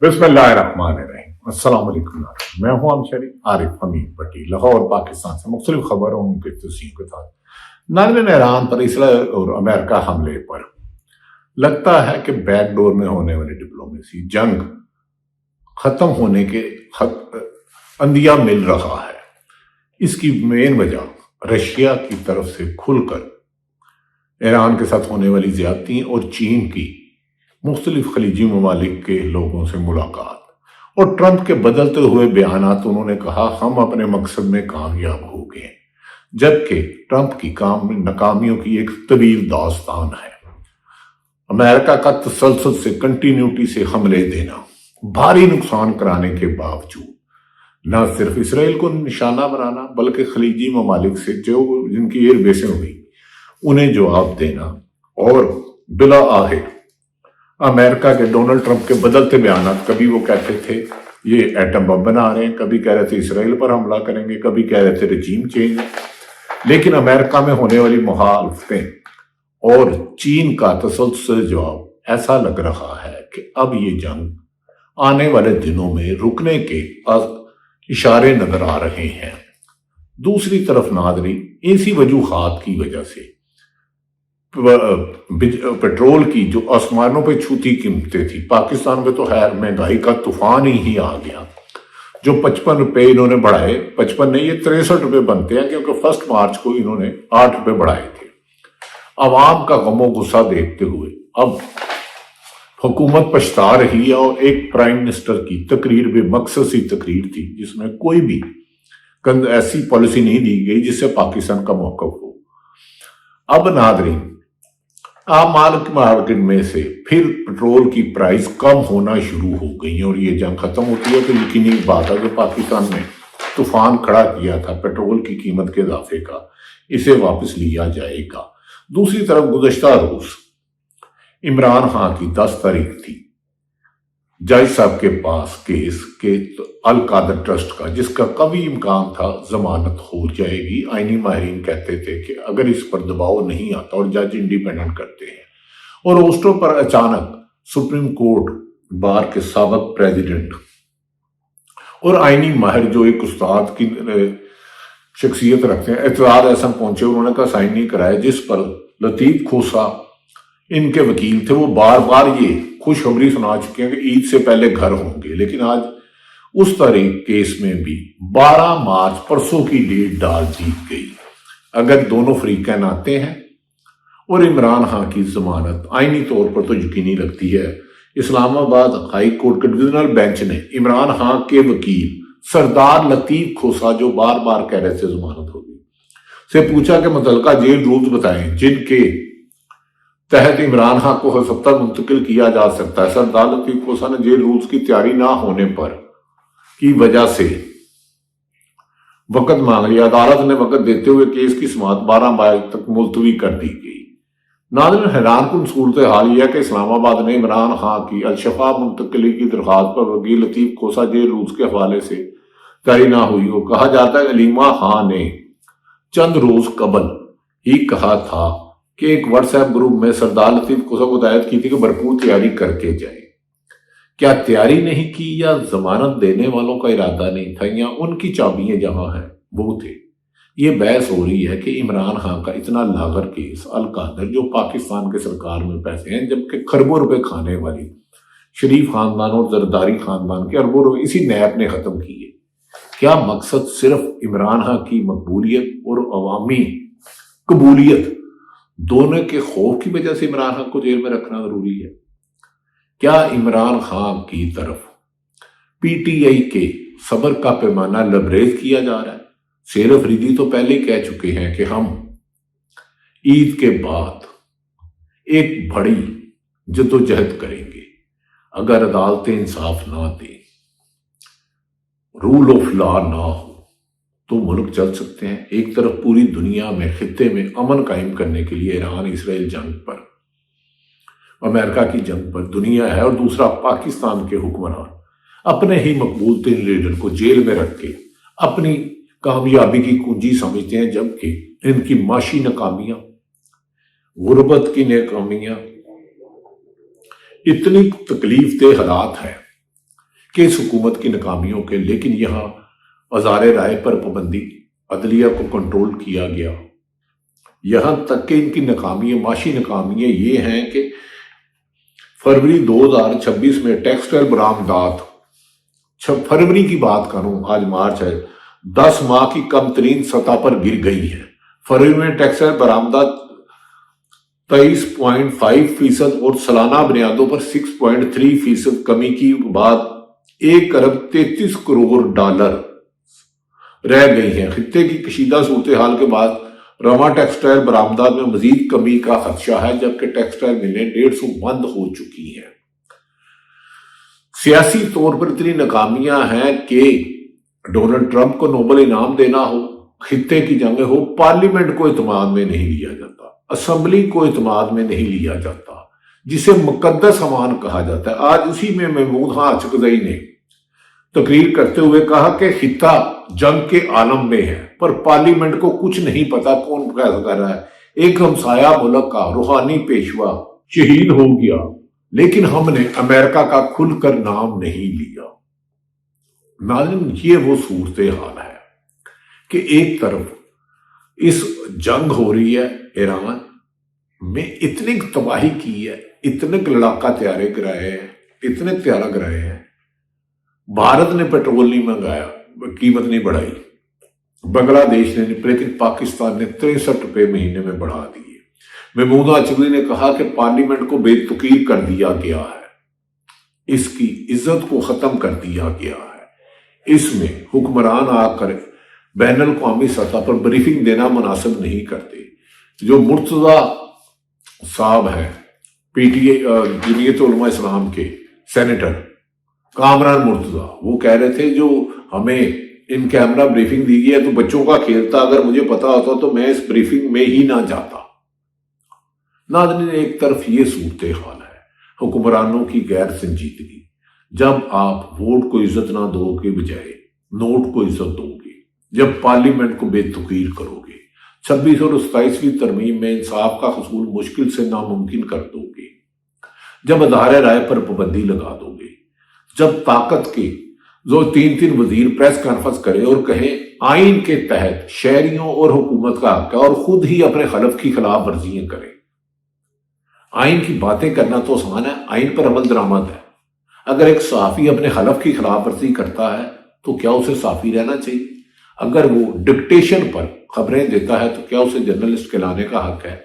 बिस्मिल्लाहिर्रहमानिर्रहीम। अस्सलाम वालेकुम। मैं हूं अमशरी आरिफ हमीद भट्टी, लाहौर पाकिस्तान से मुख्तलिफ खबरों के तस्वीर के साथ। नाज़रीन, ईरान पर इसराइल और अमेरिका हमले पर लगता है कि बैकडोर में होने वाली डिप्लोमेसी जंग खत्म होने के अंदिया मिल रहा है। इसकी मेन वजह रशिया की तरफ से खुलकर ईरान के साथ होने वाली ज्यादती और चीन की मुख्तलिफ खलीजी ममालिक के लोगों से मुलाकात और ट्रंप के बदलते हुए बयानात। उन्होंने कहा हम अपने मकसद में कामयाब हो गए, जबकि ट्रंप की नाकामियों की एक तवील दास्तान है। अमेरिका का तसलसल से कंटिन्यूटी से हमले देना, भारी नुकसान कराने के बावजूद न सिर्फ इसराइल को निशाना बनाना बल्कि खलीजी ममालिक से जो जिनकी एयर बेसें हुई उन्हें जवाब देना, और बिला आखिर अमेरिका के डोनाल्ड ट्रंप के बदलते बयान। कभी वो कहते थे ये एटम बम बना रहे हैं, कभी कह रहे थे इसराइल पर हमला करेंगे, कभी कह रहे थे रजीम चेंज। लेकिन अमेरिका में होने वाली मुखालफतें और चीन का तसलसल जवाब ऐसा लग रहा है कि अब ये जंग आने वाले दिनों में रुकने के इशारे नजर आ रहे हैं। दूसरी तरफ नाज़रीन, इसी वजूहात की वजह से पेट्रोल की जो आसमानों पे छूती कीमतें थी, पाकिस्तान में तो खैर महंगाई का तूफान ही आ गया। जो 55 रुपए इन्होंने बढ़ाए, 55 नहीं, ये 63 रुपए बनते हैं, क्योंकि 1 मार्च को इन्होंने 8 रुपए बढ़ाए थे। अवाम का गमो गुस्सा देखते हुए अब हुकूमत पछता रही है, और एक प्राइम मिनिस्टर की तकरीर बेमकसद सी तकरीर थी जिसमें कोई भी ऐसी पॉलिसी नहीं दी गई जिससे पाकिस्तान का मौक़िफ़ हो। अब नाज़रीन, आम मार्केट में से फिर पेट्रोल की प्राइस कम होना शुरू हो गई, और ये जंग खत्म होती है तो यकीनी बात है कि पाकिस्तान ने तूफान खड़ा किया था पेट्रोल की कीमत के इजाफे का, इसे वापस लिया जाएगा। दूसरी तरफ गुज़श्ता रोज इमरान खान की 10 तारीख थी जज साहब के पास केस के अल कादर ट्रस्ट का, जिसका कभी इम्कान था जमानत हो जाएगी। आईनी माहिरीन कहते थे कि अगर इस पर दबाव नहीं आता, और जज इंडिपेंडेंट करते हैं, और रोस्टरों पर अचानक सुप्रीम कोर्ट बार के साबिक प्रेसिडेंट और आईनी माहिर जो एक उस्ताद की शख्सियत रखते हैं एतराज ऐसा पहुंचे, उन्होंने कहा साइन नहीं कराया, जिस पर लतीफ खोसा इनके वकील थे वो बार बार ये खुशखबरी सुना चुके हैं कि ईद से पहले घर होंगे। लेकिन आज उस तारीख केस में भी 12 मार्च परसों की डेट डाल दी गई। अगर दोनों फरीकैन आते हैं और इमरान खान की जमानत आईनी तौर पर तो यकीनी लगती है, इस्लामाबाद हाई कोर्ट के डिविजनल बेंच ने इमरान खान के वकील सरदार लतीफ खोसा, जो बार बार कह रहे थे जमानत होगी, से पूछा कि मुतल्लिका जेल रूल्स बताएं जिनके तहत इमरान खान को हस्पताल मुंतकिल किया जा सकता है। सरदार लतीफ खोसा ने जेल रूल्स की तैयारी ना होने पर की वजह से वक्त मांग लिया। अदालत ने वक्त देते हुए केस की समाअत 12 मई तक मुलतवी कर दी गई। नाज़रीन, हैरानकुन सूरत हाल यह है कि इस्लामाबाद ने इमरान खान की अलशफा मुंतकली की दरख्वास्त पर वकील लतीफ खोसा जेल रूल्स के हवाले से तैयारी ना हुई हो। कहा जाता है अलीमा खान ने चंद रोज कबल ही कहा था कि एक व्हाट्सएप ग्रुप में सरदार लतीफ खोसा को हिदायत की थी कि भरपूर तैयारी करके जाए। क्या तैयारी नहीं की, या जमानत देने वालों का इरादा नहीं था, या उनकी चाबियां जहां हैं वो थे? ये बहस हो रही है कि इमरान खान का इतना लागर केस अल कादर, जो पाकिस्तान के सरकार में पैसे हैं, जबकि खरबों रुपए खाने वाली शरीफ खानदान और जरदारी खानदान के अरबों रुपए इसी नैब ने खत्म किए। क्या मकसद सिर्फ इमरान खान की मकबूलियत और अवामी कबूलियत दोनों के खौफ की वजह से इमरान खान को जेल में रखना जरूरी है? क्या इमरान खान की तरफ पीटीआई के सब्र का पैमाना लबरेज किया जा रहा है? शेर अफरीदी तो पहले ही कह चुके हैं कि हम ईद के बाद एक बड़ी जद्दोजहद करेंगे। अगर अदालतें इंसाफ ना दें, रूल ऑफ लॉ ना हो, तो मुल्क चल सकते हैं। एक तरफ पूरी दुनिया में खित्ते में अमन कायम करने के लिए ईरान इसराइल जंग पर, अमेरिका की जंग पर दुनिया है, और दूसरा पाकिस्तान के हुक्मरान अपने ही मकबूल तीन लीडर को जेल में रख के अपनी कामयाबी की कुंजी समझते हैं, जबकि इनकी माशी नाकामियां, गुर्बत की नाकामियां, इतनी तकलीफ दे हालात है किस हुकूमत की नाकामियों के, लेकिन यहाँ आज़ार राय पर पाबंदी, अदलिया को कंट्रोल किया गया। यहाँ तक कि इनकी नाकामियाँ, माशी नाकामियाँ ये हैं कि फरवरी 2026 में टेक्सटाइल बरामदात, फरवरी की बात करूं, आज मार्च है, 10 माह की कम तरीन सतह पर गिर गई है। फरवरी में टेक्सटाइल बरामदात 23.5% और सालाना बुनियादों पर 6.3% कमी की बाद 1 अरब 33 करोड़ डॉलर रह गई है। खित्ते की कशीदा सूरत हाल के बाद रमा टेक्सटाइल बरामदात में मजीद कमी का खदशा है, जबकि टेक्सटाइल मिलें 150 बंद हो चुकी हैं। सियासी तौर पर इतनी नाकामियां हैं कि डोनाल्ड ट्रंप को नोबेल इनाम देना हो, खित्ते की जंगें हो, पार्लियामेंट को इत्मीनान में नहीं लिया जाता, असेंबली को इत्मीनान में नहीं लिया जाता, जिसे मुकद्दस अमान कहा जाता है। आज उसी में महमूद खां अचकजई ने तकरीर करते हुए कहा कि खित्ता जंग के आलम में है, पर पार्लियामेंट को कुछ नहीं पता कौन फैसला कर रहा है। एक हमसाया मुल्क का रूहानी पेशवा शहीद हो गया, लेकिन हमने अमेरिका का खुलकर नाम नहीं लिया। नाज़रीन, ये वो सूरत हाल है कि एक तरफ इस जंग हो रही है, ईरान में इतनी तबाही की है, इतने लड़ाका तैयारे कराए हैं, इतने तैयारा कराए हैं। भारत ने पेट्रोल नहीं मंगाया, कीमत नहीं बढ़ाई, बांग्लादेश ने नहीं, लेकिन पाकिस्तान ने 63 रुपए महीने में बढ़ा दिए। महमूद अचकज़ई ने कहा कि पार्लियामेंट को बेतुकीर कर दिया गया है, इसकी इज्जत को खत्म कर दिया गया है। इसमें हुक्मरान आकर बैनुल अक़वामी सतह पर ब्रीफिंग देना मुनासिब नहीं करते। जो मुर्तज़ा साहब हैं, पीटीए जमीयत उलमा इस्लाम के सेनेटर कामरान मुर्तज़ा, वो कह रहे थे जो हमें इन कैमरा ब्रीफिंग दी गई है तो बच्चों का खेल था, अगर मुझे पता होता तो मैं इस ब्रीफिंग में ही ना जाता। नाज़रीन, एक तरफ ये सूरत हाल है, हुक्मरानों की गैर संजीदगी। जब आप वोट को इज्जत ना दोगे बजाय नोट को इज्जत दोगे, जब पार्लियामेंट को बेतुकीर करोगे, 26 और 27वीं तरमीम में इंसाफ का हसूल मुश्किल से नामुमकिन कर दोगे, जब आज़ार राय पर पाबंदी लगा दोगे, जब ताकत के जो 3 वजीर प्रेस कॉन्फ्रेंस करें और कहें आइन के तहत शहरियों और हुकूमत का हक है, और खुद ही अपने खलफ की खिलाफ वर्जियां करें। आइन की बातें करना तो आसान है, आइन पर अमल दरामद है। अगर एक सहाफ़ी अपने खलफ की खिलाफ वर्जी करता है तो क्या उसे सहाफ़ी रहना चाहिए? अगर वो डिक्टेशन पर खबरें देता है तो क्या उसे जर्नलिस्ट कहलाने का हक है?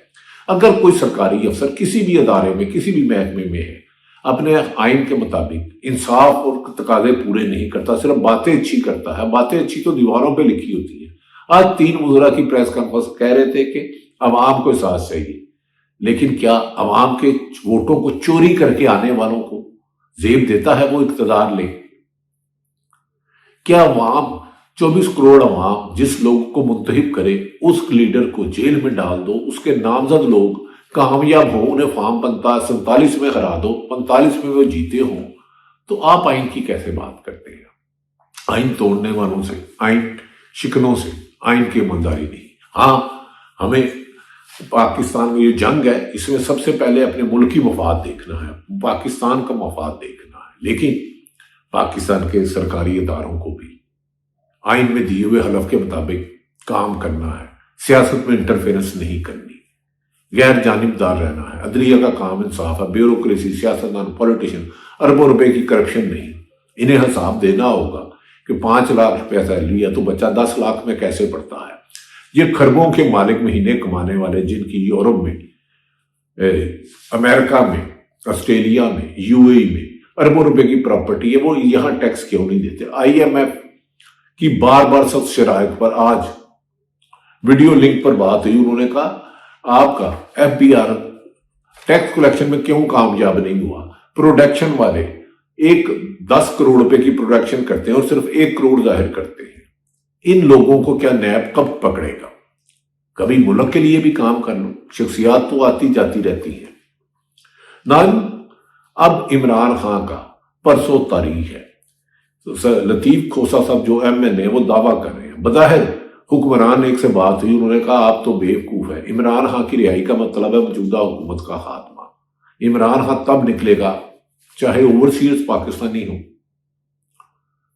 अगर कोई सरकारी अफसर किसी भी अदारे में, किसी भी महकमे में है, अपने आइन के मुताबिक इंसाफ और तकाजे पूरे नहीं करता, सिर्फ बातें अच्छी करता है, बातें अच्छी तो दीवारों पे लिखी होती है। आज 3 वज़रा की प्रेस कॉन्फ्रेंस कह रहे थे कि अवाम को एहसास चाहिए, लेकिन क्या अवाम के वोटों को चोरी करके आने वालों को जेब देता है वो इक़्तिदार ले? क्या अवाम 24 करोड़ अवाम जिस लोग को मुंतखब करे उस लीडर को जेल में डाल दो, उसके नामजद लोग कामयाब हो, उन्हें फॉर्म 47 में हरा दो, 45 में वो जीते हों, तो आप आइन की कैसे बात करते हैं? आइन तोड़ने वालों से, आइन शिकनों से आइन की ईमानदारी नहीं। हाँ, हमें पाकिस्तान में ये जंग है, इसमें सबसे पहले अपने मुल्क की मफाद देखना है, पाकिस्तान का मफाद देखना है, लेकिन पाकिस्तान के सरकारी इदारों को भी आइन में दिए हुए हलफ के मुताबिक काम करना है, सियासत में इंटरफेरेंस नहीं करनी, गैर जानिबदार रहना है। अदलिया का काम इंसाफ है, ब्यूरोक्रेसी, सियासतदान, पॉलिटिशियन अरबों रुपए की करप्शन नहीं। इन्हें हिसाब देना होगा कि 5 लाख रुपया सैलरी है तो बच्चा 10 लाख में कैसे पढ़ता है। ये खरबों के मालिक महीने कमाने वाले, जिनकी यूरोप में, अमेरिका में, ऑस्ट्रेलिया में, यूएई में अरबों रुपए की प्रॉपर्टी है, वो यहां टैक्स क्यों नहीं देते? IMF की बार बार सख्त शराइत पर आज वीडियो लिंक पर बात हुई। उन्होंने कहा आपका FBR टैक्स कलेक्शन में क्यों कामयाब नहीं हुआ? प्रोडक्शन वाले 10 करोड़ रुपए की प्रोडक्शन करते हैं और सिर्फ 1 करोड़ जाहिर करते हैं। इन लोगों को क्या नैब कब पकड़ेगा? कभी मुल्क के लिए भी काम कर लो, शख्सियात तो आती जाती रहती हैं। अब इमरान खान का परसों तारीख है, लतीफ खोसा साहब जो MN है वो दावा कर रहे हैं, बज़ाहिर हुक्मरान एक से बात हुई, उन्होंने कहा आप तो बेवकूफ है, इमरान खान की रिहाई का मतलब है मौजूदा हुकूमत का खात्मा। इमरान खान तब निकलेगा चाहे ओवरसीज पाकिस्तानी हो,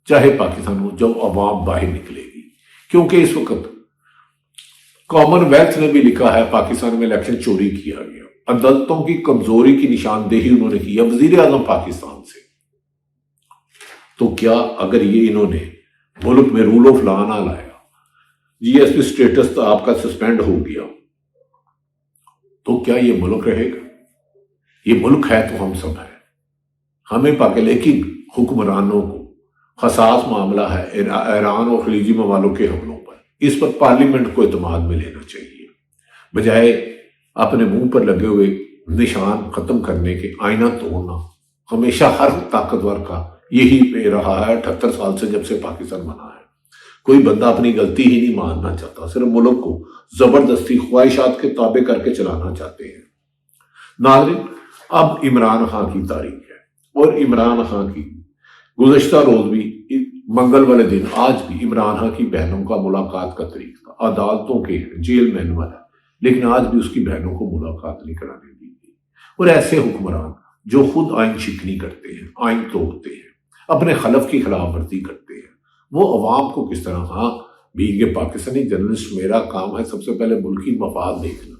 چاہے پاکستان ہو، جب عوام باہر نکلے گی. کیونکہ اس وقت کامن ویلتھ نے بھی لکھا ہے پاکستان میں الیکشن چوری کیا گیا. عدالتوں کی کمزوری کی نشاندہی انہوں نے کی ہے وزیر اعظم پاکستان سے. تو کیا اگر یہ انہوں نے ملک میں رول آف لا نہ لایا، جی ایس پی اسٹیٹس تو آپ کا سسپینڈ ہو گیا، تو کیا یہ ملک رہے گا؟ یہ ملک ہے تو ہم سب ہیں، ہمیں پاکے. لیکن حکمرانوں کو حساس معاملہ ہے ایران اور خلیجی ممالک کے حملوں پر، اس پر پارلیمنٹ کو اعتماد میں لینا چاہیے، بجائے اپنے منہ پر لگے ہوئے نشان ختم کرنے کے آئینہ توڑنا. ہمیشہ ہر طاقتور کا یہی پہ رہا ہے 78 سال سے، جب سے پاکستان بنا ہے. کوئی بندہ اپنی غلطی ہی نہیں ماننا چاہتا، صرف ملک کو زبردستی خواہشات کے تابع کر کے چلانا چاہتے ہیں. ناظرین، اب عمران خان کی تاریخ ہے، اور عمران خان کی گزشتہ روز بھی منگل والے دن آج بھی عمران خان کی بہنوں کا ملاقات کا طریقہ عدالتوں کے جیل مینول ہے، لیکن آج بھی اس کی بہنوں کو ملاقات نہیں کرانے دی گئی. اور ایسے حکمران جو خود آئین شکنی کرتے ہیں، آئین توڑتے ہیں، اپنے خلف کی خلاف ورزی کرتے ہیں، وہ عوام کو کس طرح. ہاں بینگ پاکستانی جرنلسٹ میرا کام ہے سب سے پہلے ملکی مفاد دیکھنا،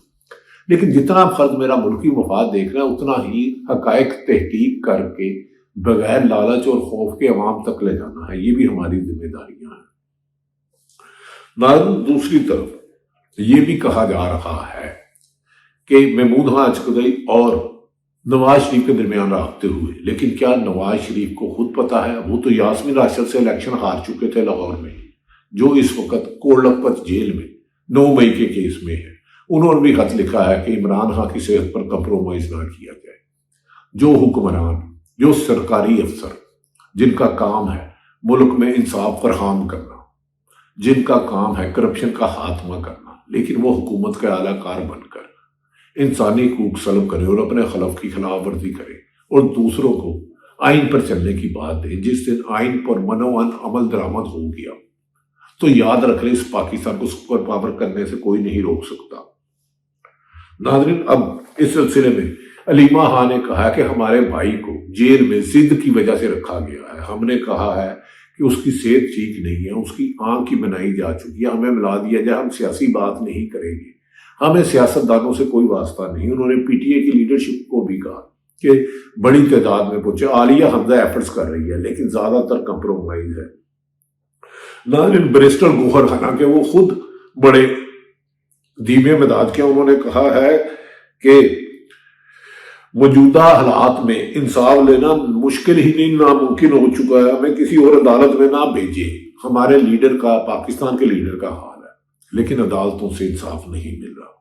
لیکن جتنا فرض میرا ملکی مفاد دیکھنا ہے اتنا ہی حقائق تحقیق کر کے بغیر لالچ اور خوف کے عوام تک لے جانا ہے. یہ بھی ہماری ذمہ داریاں ہیں. ناظرین، دوسری طرف یہ بھی کہا جا رہا ہے کہ محمود خان اچکزئی اور نواز شریف کے درمیان رابطے ہوئے، لیکن کیا نواز شریف کو خود پتا ہے؟ وہ تو یاسمین راشد سے الیکشن ہار چکے تھے لاہور میں، جو اس وقت کوڑ لکھپت جیل میں 9 مئی کے کیس میں ہے. انہوں نے بھی خط لکھا ہے کہ عمران خان کی صحت پر کمپرومائز نہ کیا جائے. جو حکمران، جو سرکاری افسر جن کا کام ہے ملک میں انصاف فراہم کرنا، جن کا کام ہے کرپشن کا خاتمہ کرنا، لیکن وہ حکومت کے اعلیٰ کار بن کر انسانی حقوق سلب کرے اور اپنے خلف کی خلاف ورزی کرے اور دوسروں کو آئین پر چلنے کی بات دے. جس دن آئین پر منوان عمل درآمد ہو گیا تو یاد رکھ لیں، اس پاکستان کو سپر پاور کرنے سے کوئی نہیں روک سکتا. ناظرین، اب اس سلسلے میں علیمہ خان نے کہا کہ ہمارے بھائی کو جیل میں ضد کی وجہ سے رکھا گیا ہے. ہم نے کہا ہے کہ اس کی صحت ٹھیک نہیں ہے، اس کی آنکھ کی بنائی جا چکی ہے، ہمیں ملا دیا جائے، ہم سیاسی بات نہیں کریں گے، ہمیں سیاستدانوں سے کوئی واسطہ نہیں. انہوں نے پی ٹی اے کی لیڈرشپ کو بھی کہا کہ بڑی تعداد میں پہنچے، عالیہ حمزہ ایفرٹس کر رہی ہے، لیکن زیادہ تر کمپرومائز ہے. ناظرین، بیرسٹر گوہر حنا کہ وہ خود بڑے دھیمے مزاج کے، انہوں نے کہا ہے کہ موجودہ حالات میں انصاف لینا مشکل ہی نہیں، ناممکن ہو چکا ہے، ہمیں کسی اور عدالت میں نہ بھیجے. ہمارے لیڈر کا، پاکستان کے لیڈر کا حال ہے، لیکن عدالتوں سے انصاف نہیں مل رہا.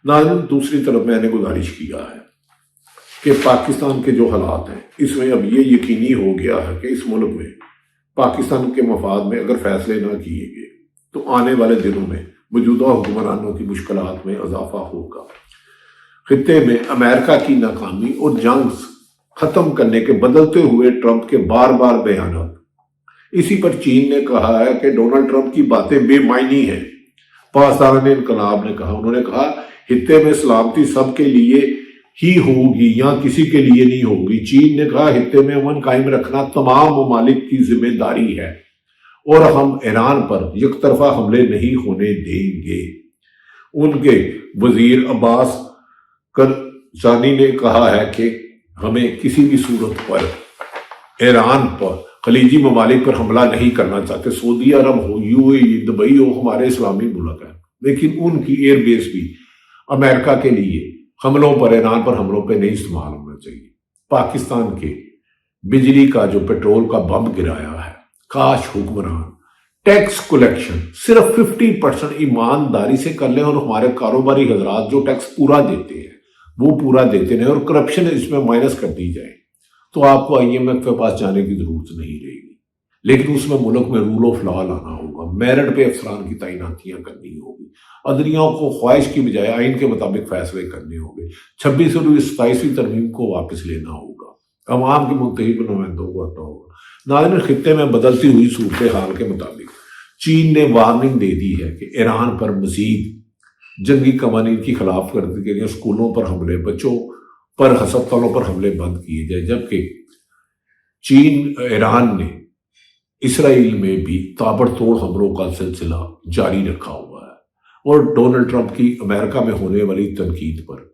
ناظرین، دوسری طرف میں نے گزارش کیا ہے کہ پاکستان کے جو حالات ہیں اس میں اب یہ یقینی ہو گیا ہے کہ اس ملک میں پاکستان کے مفاد میں اگر فیصلے نہ کیے گئے تو آنے والے دنوں میں موجودہ حکمرانوں کی مشکلات میں اضافہ ہوگا. خطے میں امریکہ کی ناکامی اور جنگ ختم کرنے کے بدلتے ہوئے ٹرمپ کے بار بار بیانات، اسی پر چین نے کہا ہے کہ ڈونلڈ ٹرمپ کی باتیں بے معنی ہیں. پاسداران انقلاب نے کہا، انہوں نے کہا خطے میں سلامتی سب کے لیے ہی ہوگی یا کسی کے لیے نہیں ہوگی. چین نے کہا خطے میں امن قائم رکھنا تمام ممالک کی ذمہ داری ہے اور ہم ایران پر یک طرفہ حملے نہیں ہونے دیں گے. ان کے وزیر عباس کرزانی نے کہا ہے کہ ہمیں کسی بھی صورت پر ایران پر، خلیجی ممالک پر حملہ نہیں کرنا چاہتے. سعودی عرب ہو، یو اے ای، دبئی ہو، ہمارے اسلامی ملک ہیں، لیکن ان کی ایئر بیس بھی امریکہ کے لیے حملوں پر، ایران پر حملوں پہ نہیں استعمال ہونا چاہیے. پاکستان کے بجلی کا جو پیٹرول کا بم گرایا ہے، کاش حکمران ٹیکس کلیکشن صرف 50% ایمانداری سے کر لیں اور ہمارے کاروباری حضرات جو ٹیکس پورا دیتے ہیں وہ پورا دیتے ہیں اور کرپشن اس میں مائنس کر دی جائے تو آپ کو IMF کے پاس جانے کی ضرورت نہیں رہے گی. لیکن اس میں ملک میں رول آف لا لانا ہوگا، میرٹ پہ افسران کی تعیناتیاں کرنی ہوگی، عدلیوں کو خواہش کی بجائے آئین کے مطابق فیصلے کرنے ہوں گے، 26 اور 27ویں ترمیم کو واپس لینا ہوگا، عوام کے منتخب نمائندوں کو عطا ہوگا. ناظرین، خطے میں بدلتی ہوئی صورتحال کے مطابق چین نے وارننگ دے دی ہے کہ ایران پر مزید جنگی قوانین کی خلاف ورزی کے لیے اسکولوں پر حملے، بچوں پر، ہسپتالوں پر حملے بند کیے جائے. جبکہ چین، ایران نے اسرائیل میں بھی تابڑتوڑ حملوں کا سلسلہ جاری رکھا ہوا ہے، اور ڈونلڈ ٹرمپ کی امریکہ میں ہونے والی تنقید پر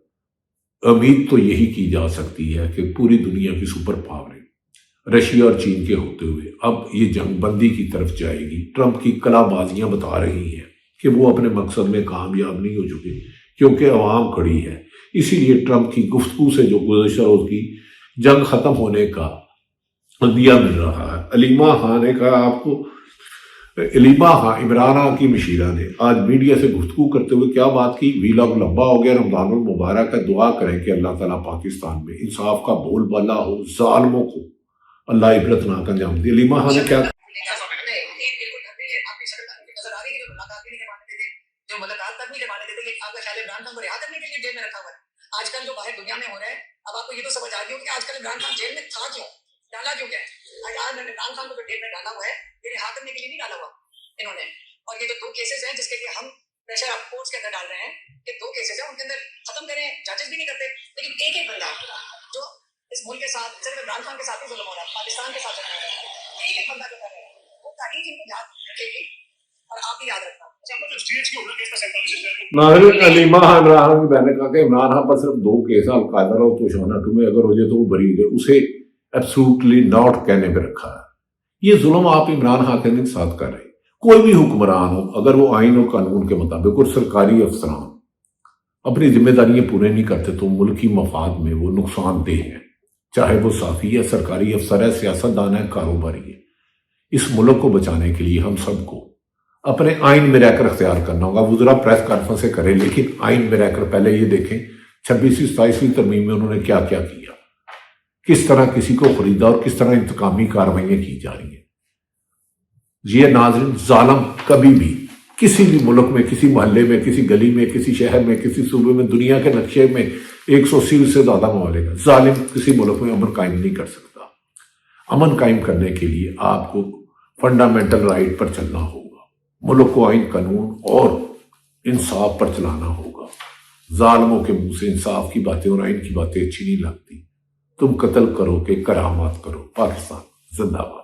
امید تو یہی کی جا سکتی ہے کہ پوری دنیا کی سپر پاوریں رشیا اور چین کے ہوتے ہوئے اب یہ جنگ بندی کی طرف جائے گی۔ ٹرمپ کی کلا بازیاں بتا رہی ہیں کہ وہ اپنے مقصد میں کامیاب نہیں ہو چکے کیونکہ عوام کھڑی ہے۔ اسی لیے ٹرمپ کی گفتگو سے جو گزشتہ روز کی جنگ ختم ہونے کا عندیہ مل رہا ہے۔ علیمہ خان نے کہا آپ کو، علیمہ خان عمران خان کی مشیرہ نے آج میڈیا سے گفتگو کرتے ہوئے کیا بات کی؟ ویلاگ لمبا ہو گیا، رمضان المبارک ہے، دعا کریں کہ اللہ تعالیٰ پاکستان میں انصاف کا بول بالا ہو، ظالموں کو اللہ عبرتناک انجام دے۔ علیمہ خان نے کیا جو ملاقات تک نہیں کروانے دیتے، کہ آپ کا خیال عمران خان کو رہا کرنے کے لیے جیل میں رکھا ہوا ہے۔ آج کل جو باہر دنیا میں ہو رہا ہے، اب آپ کو یہ تو سمجھ آ گئی ہو کہ آج کل عمران خان جیل میں تھا کیوں، ڈالا کیوں گیا ہے۔ آج عمران خان کو جو جیل میں ڈالا ہوا ہے، یہ رہا کرنے کے لیے نہیں ڈالا ہوا انہوں نے۔ اور یہ جو 2 کیسز ہیں جس کے لیے ہم پریشر آپ کورٹس کے اندر ڈال رہے ہیں، کہ 2 کیسز ہیں ان کے اندر ختم کریں، ججز بھی نہیں کرتے، لیکن ایک ایک بندہ جو اس ملک کے ساتھ صرف عمران خان کے ساتھ ہی ظلم ہو رہا ہے، پاکستان کے ساتھ ظلم ہو رہا ہے، ایک ایک بندہ جو کر رہا ہے وہ تاریخ ان کو یاد رکھے گی اور آپ بھی یاد رکھنا۔ ناظرین، علیمہ عمران خان کی بہن نے کہا کہ عمران خان پر صرف 2 کیس ہیں، القاعدہ اور توشانہ ٹو میں اگر ہو جائے تو وہ بری ہے، اسے ایبسولوٹلی ناٹ کہنے پہ رکھا ہے۔ یہ ظلم آپ عمران خان کے ساتھ کر رہے ہیں۔ کوئی بھی حکمران ہو، اگر وہ آئین و قانون کے مطابق اور سرکاری افسران اپنی ذمہ داریاں پورے نہیں کرتے تو ملکی مفاد میں وہ نقصان دہ ہے، چاہے وہ صحافی ہے، سرکاری افسر ہے، سیاستدان ہے، کاروباری ہے۔ اس ملک کو بچانے کے لیے ہم سب کو اپنے آئین میں رہ کر اختیار کرنا ہوگا۔ وزراء پریس کانفرنسیں کریں، لیکن آئین میں رہ کر پہلے یہ دیکھیں 26ویں 27ویں ترمیم میں انہوں نے کیا کیا کیا، کس طرح کسی کو خریدا اور کس طرح انتقامی کارروائیاں کی جا رہی ہیں۔ یہ ناظرین، ظالم کبھی بھی کسی بھی ملک میں، کسی محلے میں، کسی گلی میں، کسی شہر میں، کسی صوبے میں، دنیا کے نقشے میں 180 سے زیادہ ممالک ہے، ظالم کسی ملک میں امن قائم نہیں کر سکتا۔ امن قائم کرنے کے لیے آپ کو فنڈامنٹل رائٹ پر چلنا ہوگا، ملک کو آئین قانون اور انصاف پر چلانا ہوگا۔ ظالموں کے منہ سے انصاف کی باتیں اور آئین کی باتیں اچھی نہیں لگتی۔ تم قتل کرو کہ کرامات کرو۔ پاکستان زندہ باد۔